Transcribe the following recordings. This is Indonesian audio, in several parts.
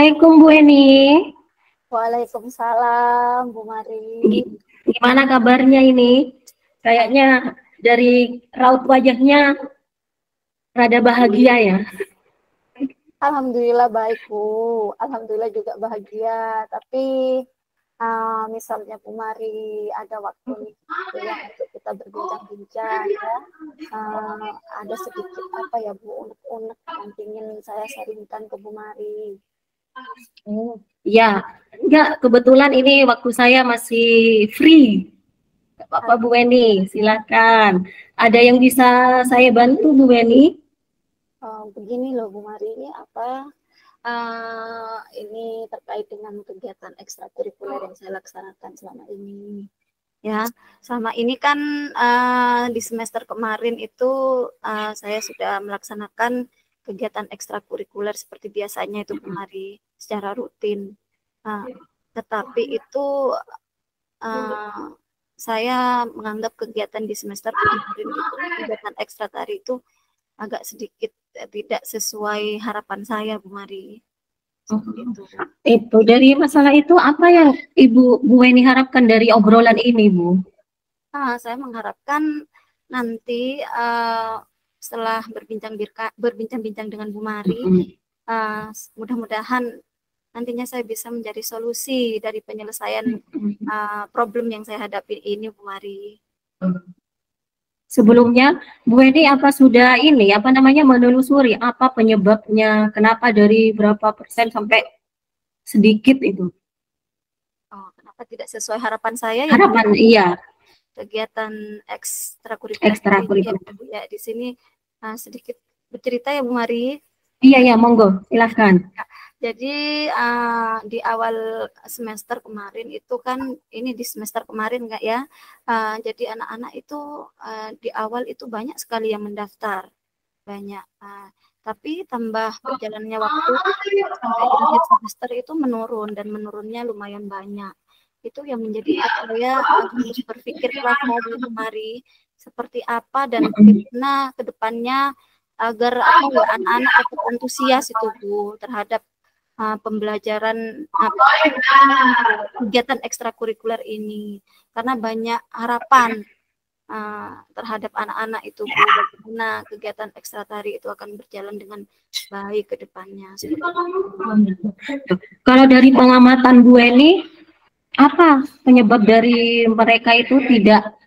Assalamualaikum Bu Eni. Waalaikumsalam, Bu Mari. Gimana kabarnya ini? Kayaknya dari raut wajahnya rada bahagia ya. Alhamdulillah baik, Bu. Alhamdulillah juga bahagia. Tapi misalnya Bu Mari ada waktu nih gitu ya untuk kita berbincang-bincang ya. Ada sedikit apa ya Bu, unek-unek yang ingin saya sharingkan ke Bu Mari. Oh, ya, enggak, kebetulan ini waktu saya masih free. Gak apa-apa Bu Eni, silakan. Ada yang bisa saya bantu Bu Eni? Begini loh Bu Mari, ini terkait dengan kegiatan ekstrakurikuler yang saya laksanakan selama ini. Ya, selama ini kan di semester kemarin itu saya sudah melaksanakan kegiatan ekstrakurikuler seperti biasanya itu Bu Mari secara rutin. Tetapi itu saya menganggap kegiatan di semester kemarin itu kegiatan ekstra tari itu agak sedikit tidak sesuai harapan saya, Bu Mari. Itu dari masalah itu apa yang Ibu Bu Eni harapkan dari obrolan ini, Bu? Saya mengharapkan nanti setelah berbincang-bincang dengan Bu Mari, mudah-mudahan nantinya saya bisa mencari solusi dari penyelesaian problem yang saya hadapi ini, Bu Mari. Sebelumnya, Bu Eni apa sudah menelusuri apa penyebabnya, kenapa dari berapa persen sampai sedikit itu? Kenapa tidak sesuai harapan saya ya? Harapan, iya. Kegiatan ekstrakurikuler ya, di sini sedikit bercerita ya Bu Mari. Iya, monggo, silahkan. Jadi di awal semester kemarin itu kan, ini di semester kemarin enggak ya, jadi anak-anak itu di awal itu banyak sekali yang mendaftar, banyak. Tapi tambah berjalannya waktu sampai di akhir semester itu menurun, dan menurunnya lumayan banyak. Itu yang menjadikan saya harus berpikir keras lagi Bu Mari, seperti apa dan bagaimana ke depannya agar anak-anak tetap antusias itu Bu terhadap pembelajaran kegiatan ekstrakurikuler ini, karena banyak harapan terhadap anak-anak itu Bu, bagaimana kegiatan ekstra tari itu akan berjalan dengan baik ke depannya. Kalau dari pengamatan Bu Eni, apa penyebab dari mereka itu tidak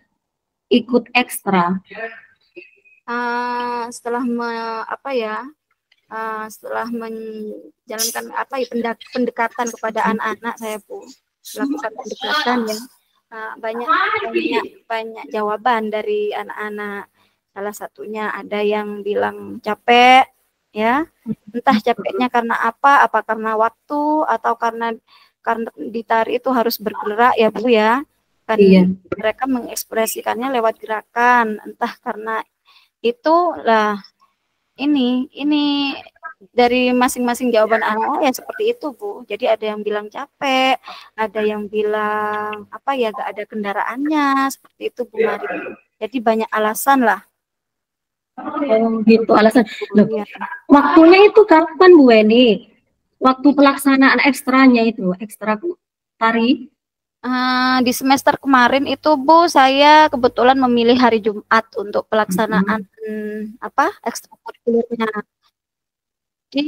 ikut ekstra? Setelah setelah menjalankan pendekatan kepada anak-anak, saya Bu melakukan pendekatan ya, banyak jawaban dari anak-anak. Salah satunya ada yang bilang capek ya, entah capeknya karena apa karena waktu atau karena di tari itu harus bergerak ya Bu ya, kan mereka mengekspresikannya lewat gerakan, entah karena itulah. Ini dari masing-masing jawaban anak ya seperti itu Bu. Jadi ada yang bilang capek, ada yang bilang gak ada kendaraannya, seperti itu Bu Mari. Jadi banyak alasan lah. Gitu alasan. Loh, waktunya itu kapan Bu Eni? Waktu pelaksanaan ekstranya itu, ekstra tari? Di semester kemarin itu Bu, saya kebetulan memilih hari Jumat untuk pelaksanaan ekstrakurikulernya. Di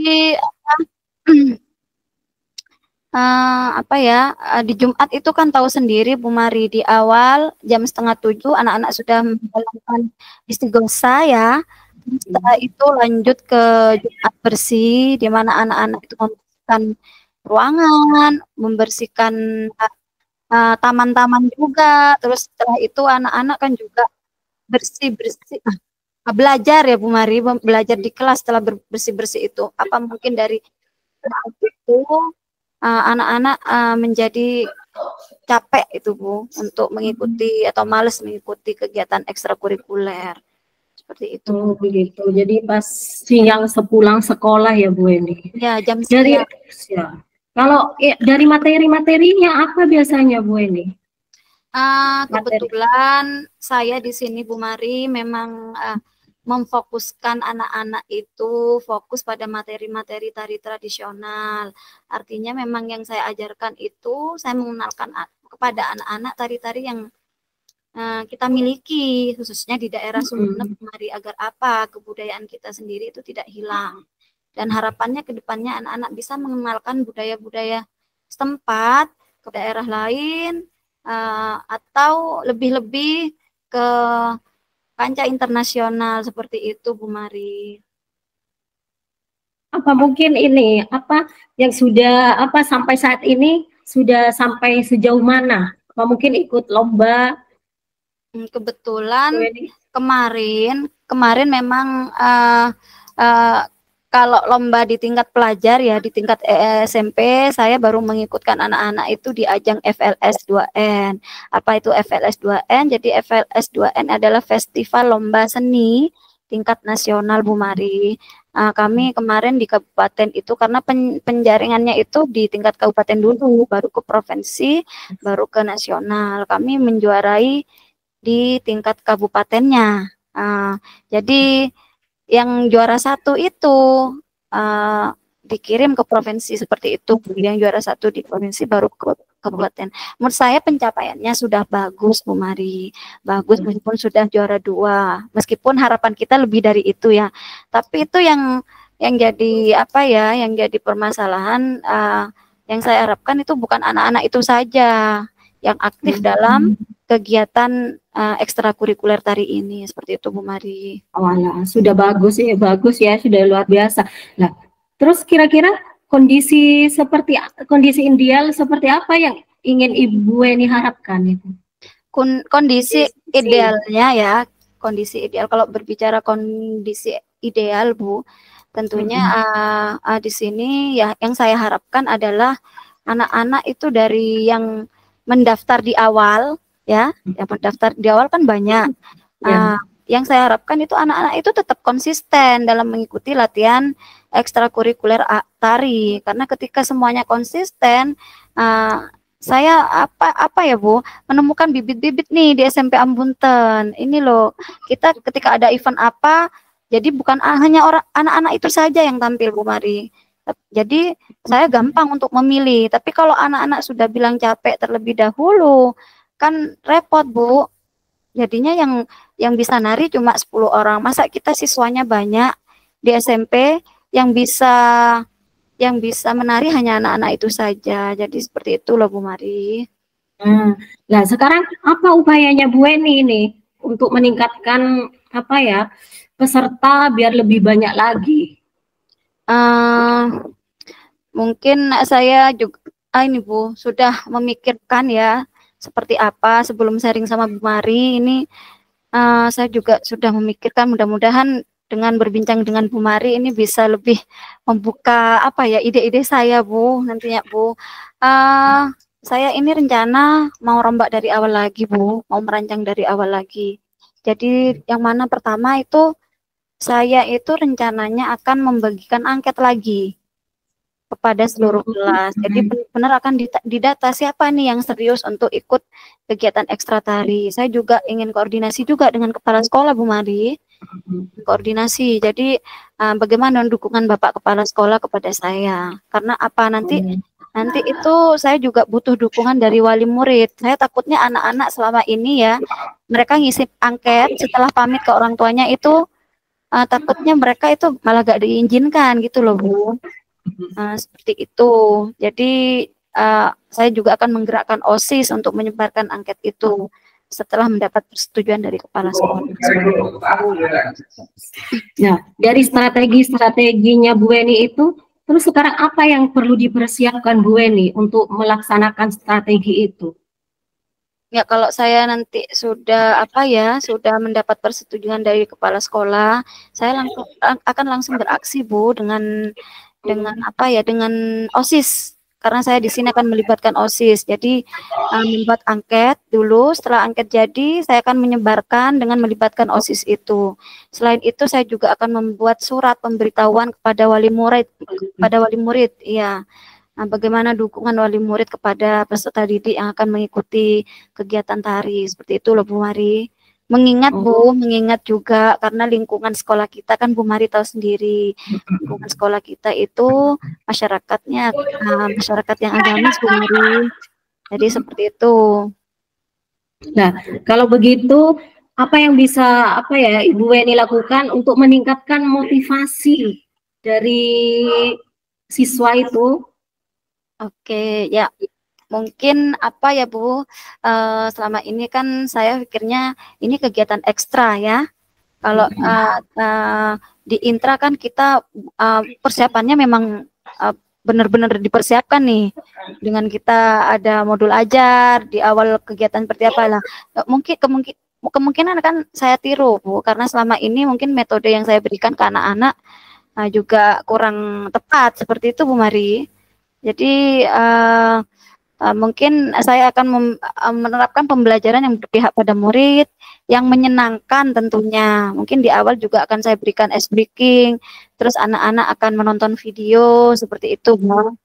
di Jumat itu kan tahu sendiri Bu Mari, di awal jam 6:30 anak-anak sudah menjalankan istighosa ya. Setelah itu lanjut ke Jumat bersih, di mana anak-anak itu membersihkan ruangan, membersihkan taman-taman juga. Terus setelah itu anak-anak kan juga bersih-bersih, belajar ya Bu Mari, belajar di kelas. Setelah bersih-bersih itu, mungkin dari itu anak-anak menjadi capek itu Bu untuk mengikuti atau males mengikuti kegiatan ekstrakurikuler seperti itu. Begitu. Jadi pas siang sepulang sekolah ya Bu Eni. Ya, jam siang. Kalau dari materi-materinya apa biasanya Bu Eni? Kebetulan saya di sini Bu Mari memang memfokuskan anak-anak itu fokus pada materi-materi tari tradisional. Artinya memang yang saya ajarkan itu saya mengenalkan kepada anak-anak tari-tari yang kita miliki, khususnya di daerah Sumeneb, mari agar apa kebudayaan kita sendiri itu tidak hilang. Dan harapannya ke depannya anak-anak bisa mengenalkan budaya-budaya setempat ke daerah lain, atau lebih-lebih ke kancah internasional seperti itu, Bu Mari. Apa mungkin ini apa yang sudah apa sampai saat ini sudah sampai sejauh mana? Apa mungkin ikut lomba? Kebetulan kemarin memang kalau lomba di tingkat pelajar ya, di tingkat SMP, saya baru mengikutkan anak-anak itu di ajang FLS 2N. Apa itu FLS 2N? Jadi FLS 2N adalah Festival Lomba Seni tingkat nasional, Bu Mari. Kami kemarin di kabupaten itu karena penjaringannya itu di tingkat kabupaten dulu, baru ke provinsi, baru ke nasional. Kami menjuarai di tingkat kabupatennya. Jadi yang juara satu itu dikirim ke provinsi seperti itu. Yang juara satu di provinsi baru ke kabupaten. Menurut saya pencapaiannya sudah bagus, Bu Mari. Bagus meskipun sudah juara 2. Meskipun harapan kita lebih dari itu ya. Tapi itu yang jadi apa ya? Yang jadi permasalahan. Yang saya harapkan itu bukan anak-anak itu saja yang aktif dalam kegiatan ekstrakurikuler tari ini, seperti itu, Bu Mari. Oh, sudah bagus ya, sudah luar biasa. Nah, terus kira-kira kondisi ideal seperti apa yang ingin Ibu Weni harapkan itu? Kondisi idealnya ya, kondisi ideal kalau berbicara kondisi ideal, Bu, tentunya di sini ya yang saya harapkan adalah anak-anak itu dari yang mendaftar di awal ya, yang mendaftar di awal kan banyak. Yang saya harapkan itu anak-anak itu tetap konsisten dalam mengikuti latihan ekstrakurikuler tari, karena ketika semuanya konsisten, saya apa ya Bu, menemukan bibit-bibit nih di SMP Ambunten. Ini loh, kita ketika ada event apa, jadi bukan hanya anak-anak itu saja yang tampil, Bu Mari. Jadi saya gampang untuk memilih, tapi kalau anak-anak sudah bilang capek terlebih dahulu, kan repot, Bu. Jadinya yang bisa nari cuma 10 orang. Masa kita siswanya banyak di SMP yang bisa menari hanya anak-anak itu saja. Jadi seperti itu loh, Bu Mari. Nah, sekarang apa upayanya Bu Weni ini untuk meningkatkan apa ya peserta biar lebih banyak lagi? Mungkin saya juga ini Bu sudah memikirkan ya seperti apa sebelum sharing sama Bu Mari ini. Saya juga sudah memikirkan, mudah-mudahan dengan berbincang dengan Bu Mari ini bisa lebih membuka apa ya ide-ide saya, Bu, nantinya, Bu. Saya ini rencana mau rombak dari awal lagi, Bu, mau merancang dari awal lagi. Jadi yang mana pertama itu saya itu rencananya akan membagikan angket lagi kepada seluruh kelas. Jadi benar-benar akan didata siapa nih yang serius untuk ikut kegiatan ekstra tari. Saya juga ingin koordinasi juga dengan kepala sekolah, Bu Mari. Koordinasi. Jadi bagaimana dukungan Bapak Kepala Sekolah kepada saya? Karena apa nanti itu saya juga butuh dukungan dari wali murid. Saya takutnya anak-anak selama ini ya mereka ngisi angket setelah pamit ke orang tuanya itu takutnya mereka itu malah gak diizinkan gitu loh, Bu. Seperti itu. Jadi saya juga akan menggerakkan OSIS untuk menyebarkan angket itu setelah mendapat persetujuan dari kepala sekolah. Nah, dari strategi-strateginya Bu Weni itu, terus sekarang apa yang perlu dipersiapkan Bu Weni untuk melaksanakan strategi itu? Ya, kalau saya nanti sudah sudah mendapat persetujuan dari kepala sekolah, saya akan langsung beraksi, Bu, dengan OSIS. Karena saya di sini akan melibatkan OSIS. Jadi membuat angket dulu, setelah angket jadi saya akan menyebarkan dengan melibatkan OSIS itu. Selain itu saya juga akan membuat surat pemberitahuan kepada wali murid, iya. Nah, bagaimana dukungan wali murid kepada peserta didik yang akan mengikuti kegiatan tari, seperti itu loh, Bu Mari. Mengingat Oh. Bu, mengingat juga karena lingkungan sekolah kita kan Bu Mari tahu sendiri, lingkungan sekolah kita itu masyarakatnya masyarakat yang agamis Bu Mari. Jadi seperti itu. Nah, kalau begitu apa yang bisa Ibu Weni lakukan untuk meningkatkan motivasi dari siswa itu? Oke, ya mungkin apa ya Bu, selama ini kan saya pikirnya ini kegiatan ekstra ya. Kalau di intra kan kita persiapannya memang benar-benar dipersiapkan nih dengan kita ada modul ajar di awal kegiatan seperti apa lah. Mungkin kemungkinan kan saya tiru Bu, karena selama ini mungkin metode yang saya berikan ke anak-anak juga kurang tepat seperti itu Bu Mari. Jadi mungkin saya akan menerapkan pembelajaran yang berpihak pada murid, yang menyenangkan tentunya. Mungkin di awal juga akan saya berikan ice breaking, terus anak-anak akan menonton video seperti itu, Bu.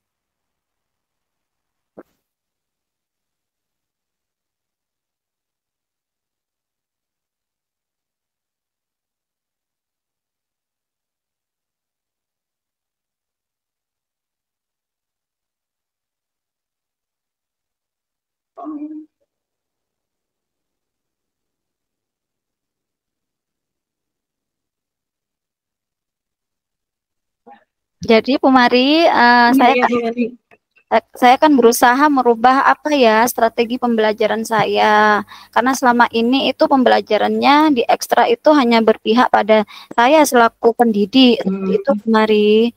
Jadi Bu Mari, saya akan berusaha merubah apa ya strategi pembelajaran saya, karena selama ini itu pembelajarannya di ekstra itu hanya berpihak pada saya selaku pendidik seperti itu Bu Mari.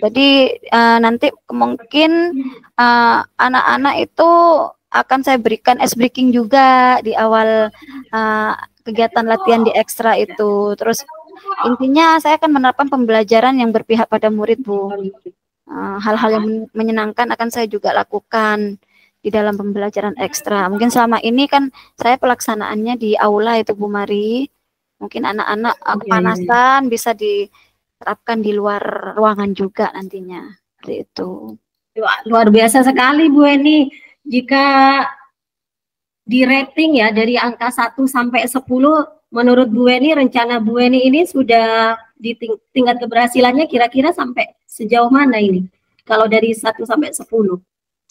Jadi nanti mungkin anak-anak itu akan saya berikan ice breaking juga di awal kegiatan latihan di ekstra itu. Terus intinya saya akan menerapkan pembelajaran yang berpihak pada murid Bu. Hal-hal yang menyenangkan akan saya juga lakukan di dalam pembelajaran ekstra. Mungkin selama ini kan saya pelaksanaannya di aula itu Bu Mari. Mungkin anak-anak kepanasan bisa diterapkan di luar ruangan juga nantinya. Seperti itu. Luar biasa sekali Bu Eni. Jika di rating ya dari angka 1 sampai 10, menurut Bu Eni, rencana Bu Eni ini sudah di tingkat keberhasilannya kira-kira sampai sejauh mana ini? Kalau dari 1 sampai 10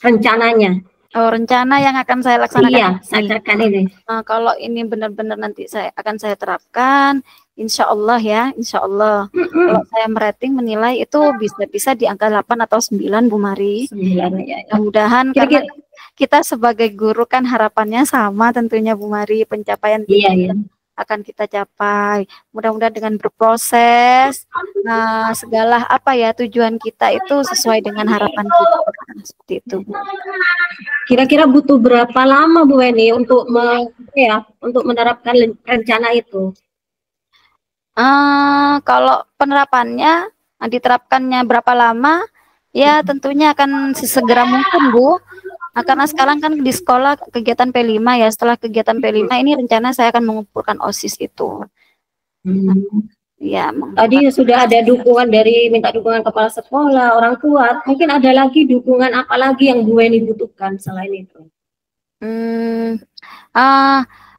rencananya. Oh, rencana yang akan saya laksanakan. Iya, saya ini. Kalau ini benar-benar nanti akan saya terapkan, insya Allah ya, insya Allah. Kalau saya merating menilai itu bisa di angka 8 atau 9 Bu Mari. 9 ya. Mudah-mudahan karena kita sebagai guru kan harapannya sama tentunya Bu Mari, pencapaian iya. akan kita capai. Mudah-mudahan dengan berproses, segala apa ya tujuan kita itu sesuai dengan harapan kita. Seperti itu. Kira-kira butuh berapa lama Bu Eni untuk untuk menerapkan rencana itu? Kalau penerapannya diterapkannya berapa lama? Ya tentunya akan sesegera mungkin Bu. Karena sekarang kan di sekolah kegiatan P5 ya, setelah kegiatan P5 ini rencana saya akan mengumpulkan OSIS itu. Ya, tadi sudah ada dukungan minta dukungan kepala sekolah, orang tua. Mungkin ada lagi dukungan apa lagi yang Bu Eni butuhkan selain itu?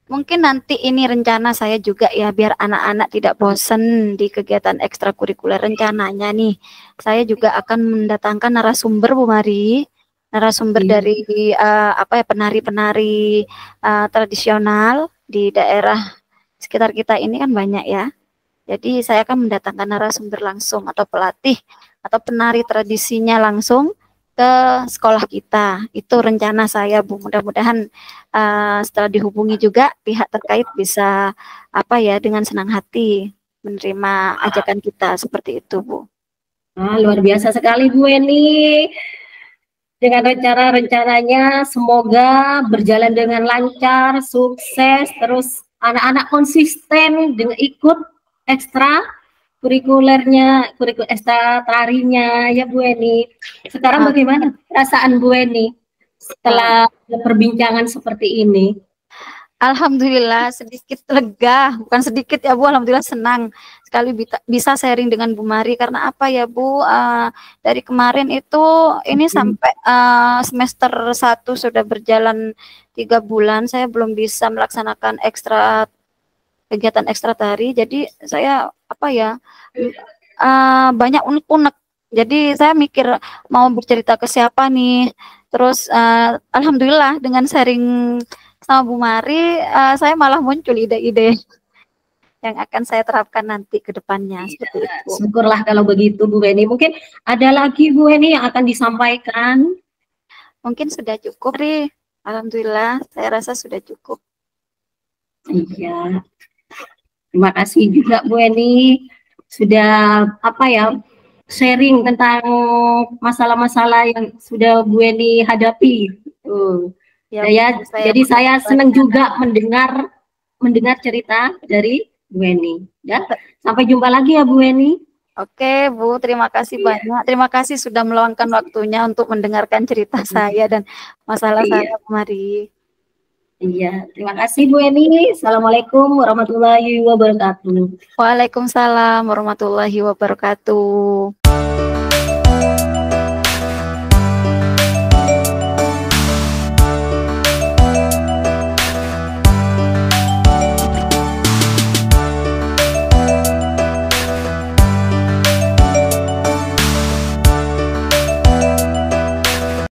Mungkin nanti ini rencana saya juga ya, biar anak-anak tidak bosan di kegiatan ekstrakurikuler. Rencananya nih, saya juga akan mendatangkan narasumber Bu Mari. Narasumber dari penari-penari tradisional di daerah sekitar kita ini kan banyak ya. Jadi saya akan mendatangkan narasumber langsung atau pelatih atau penari tradisinya langsung ke sekolah kita. Itu rencana saya Bu. Mudah-mudahan setelah dihubungi juga pihak terkait bisa dengan senang hati menerima ajakan kita seperti itu Bu. Luar biasa sekali Bu Eni. Dengan rencananya semoga berjalan dengan lancar, sukses, terus anak-anak konsisten dengan ikut ekstra kurikulernya, ekstra tarinya ya Bu Eni. Sekarang bagaimana perasaan Bu Eni setelah perbincangan seperti ini? Alhamdulillah sedikit lega, bukan sedikit ya Bu, alhamdulillah senang sekali bisa sharing dengan Bu Mari, karena apa ya Bu, dari kemarin itu ini sampai semester 1 sudah berjalan 3 bulan, saya belum bisa melaksanakan ekstra kegiatan ekstra tari. Jadi saya apa ya, banyak unek-unek. Jadi saya mikir mau bercerita ke siapa nih. Terus alhamdulillah dengan sharing sama Bu Mari, saya malah muncul ide-ide yang akan saya terapkan nanti ke depannya. Seperti itu. Syukurlah kalau begitu Bu Weni. Mungkin ada lagi Bu Weni yang akan disampaikan? Mungkin sudah cukup, Ri. Alhamdulillah, saya rasa sudah cukup. Iya. Terima kasih juga Bu Weni sudah apa ya, sharing tentang masalah-masalah yang sudah Bu Weni hadapi. Ya, jadi saya senang juga mendengar cerita dari Bu Weni. Ya, sampai jumpa lagi ya Bu Weni. Oke Bu, terima kasih banyak. Terima kasih sudah meluangkan waktunya untuk mendengarkan cerita saya dan masalah saya kemarin. Iya, terima kasih Bu Eni. Assalamualaikum warahmatullahi wabarakatuh. Waalaikumsalam warahmatullahi wabarakatuh.